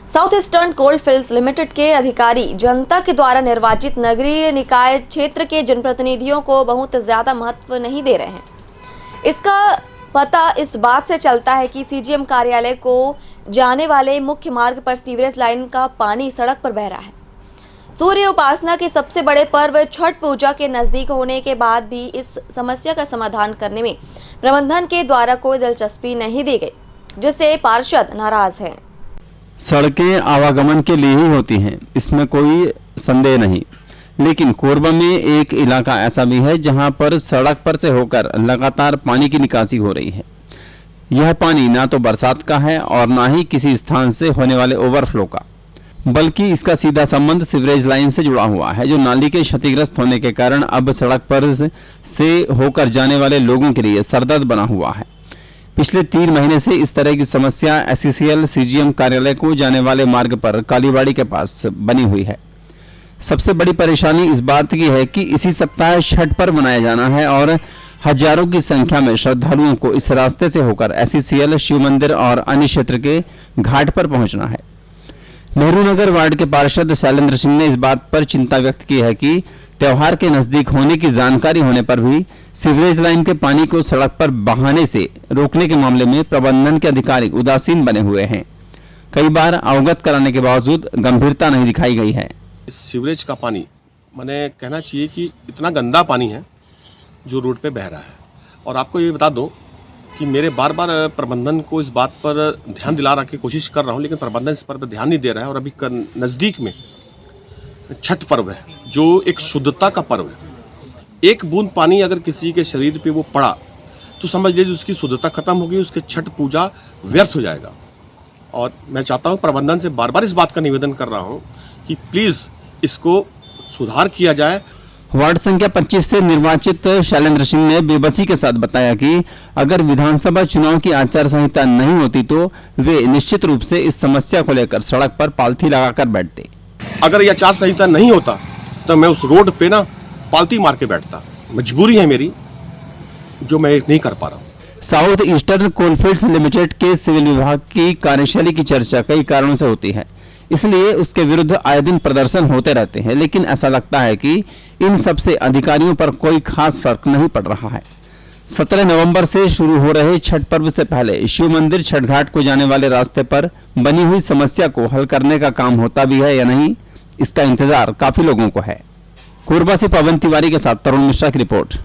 South eastern coalfields limited के अधिकारी जनता के द्वारा निर्वाचित नगरीय निकाय क्षेत्र के जनप्रतिनिधियों को बहुत ज्यादा महत्व नहीं दे रहे हैं। इसका पता इस बात से चलता है कि सीजीएम कार्यालय को जाने वाले मुख्य मार्ग पर सीवरेज लाइन का पानी सड़क पर बह रहा है। सूर्य उपासना के सबसे बड़े पर्व छठ पूजा के नजदीक होने के बाद भी इस समस्या का समाधान करने में प्रबंधन के द्वारा कोई दिलचस्पी नहीं दी गई, जिससे पार्षद नाराज हैं। सड़कें आवागमन के लिए ही होती हैं, इसमें कोई संदेह नहीं, लेकिन कोरबा में एक इलाका ऐसा भी है जहां पर सड़क पर से होकर लगातार पानी की निकासी हो रही है। यह पानी ना तो बरसात का है और ना ही किसी स्थान से होने वाले ओवरफ्लो का, बल्कि इसका सीधा संबंध सीवरेज लाइन से जुड़ा हुआ है, जो नाली के क्षतिग्रस्त होने के कारण अब सड़क पर से होकर जाने वाले लोगों के लिए सरदर्द बना हुआ है। पिछले 3 महीने से इस तरह की समस्या एससीसीएल सीजीएम कार्यालय को जाने वाले मार्ग पर कालीबाड़ी के पास बनी हुई है। सबसे बड़ी परेशानी इस बात की है कि इसी सप्ताह छठ पर्व मनाया जाना है और हजारों की संख्या में श्रद्धालुओं को इस रास्ते से होकर एससीसीएल शिव मंदिर और अन्य क्षेत्र के घाट पर पहुंचना है। नेहरू नगर वार्ड के पार्षद शैलेंद्र सिंह ने इस बात पर चिंता व्यक्त की है कि त्योहार के नजदीक होने की जानकारी होने पर भी सीवरेज लाइन के पानी को सड़क पर बहाने से रोकने के मामले में प्रबंधन के अधिकारी उदासीन बने हुए हैं। कई बार अवगत कराने के बावजूद गंभीरता नहीं दिखाई गई है। सीवरेज का पानी मैंने कहना चाहिए कि इतना गंदा पानी है जो रोड पे बह रहा है। और आपको ये बता दो कि मेरे बार बार प्रबंधन को इस बात पर ध्यान दिला की कोशिश कर रहा हूँ, लेकिन प्रबंधन इस पर ध्यान नहीं दे रहा है। और अभी नज़दीक में छठ पर्व है, जो एक शुद्धता का पर्व है। एक बूंद पानी अगर किसी के शरीर पे वो पड़ा तो समझ लीजिए उसकी शुद्धता खत्म होगी, उसके छठ पूजा व्यर्थ हो जाएगा। और मैं चाहता हूँ, प्रबंधन से बार बार इस बात का निवेदन कर रहा हूँ कि प्लीज़ इसको सुधार किया जाए। वार्ड संख्या 25 से निर्वाचित शैलेंद्र सिंह ने बेबसी के साथ बताया कि अगर विधानसभा चुनाव की आचार संहिता नहीं होती तो वे निश्चित रूप से इस समस्या को लेकर सड़क पर पालथी लगाकर बैठते। अगर यह आचार संहिता नहीं होता तो मैं उस रोड पे ना पालथी मार के बैठता। मजबूरी है मेरी, जो मैं नहीं कर पा रहा हूँ। साउथ ईस्टर्न कोलफील्ड्स लिमिटेड के सिविल विभाग की कार्यशैली की चर्चा कई कारणों से होती है, इसलिए उसके विरुद्ध आए दिन प्रदर्शन होते रहते हैं, लेकिन ऐसा लगता है कि इन सब से अधिकारियों पर कोई खास फर्क नहीं पड़ रहा है। 17 नवंबर से शुरू हो रहे छठ पर्व से पहले शिव मंदिर छठ घाट को जाने वाले रास्ते पर बनी हुई समस्या को हल करने का काम होता भी है या नहीं, इसका इंतजार काफी लोगों को है। कोरबा से पवन तिवारी के साथ तरुण मिश्रा की रिपोर्ट।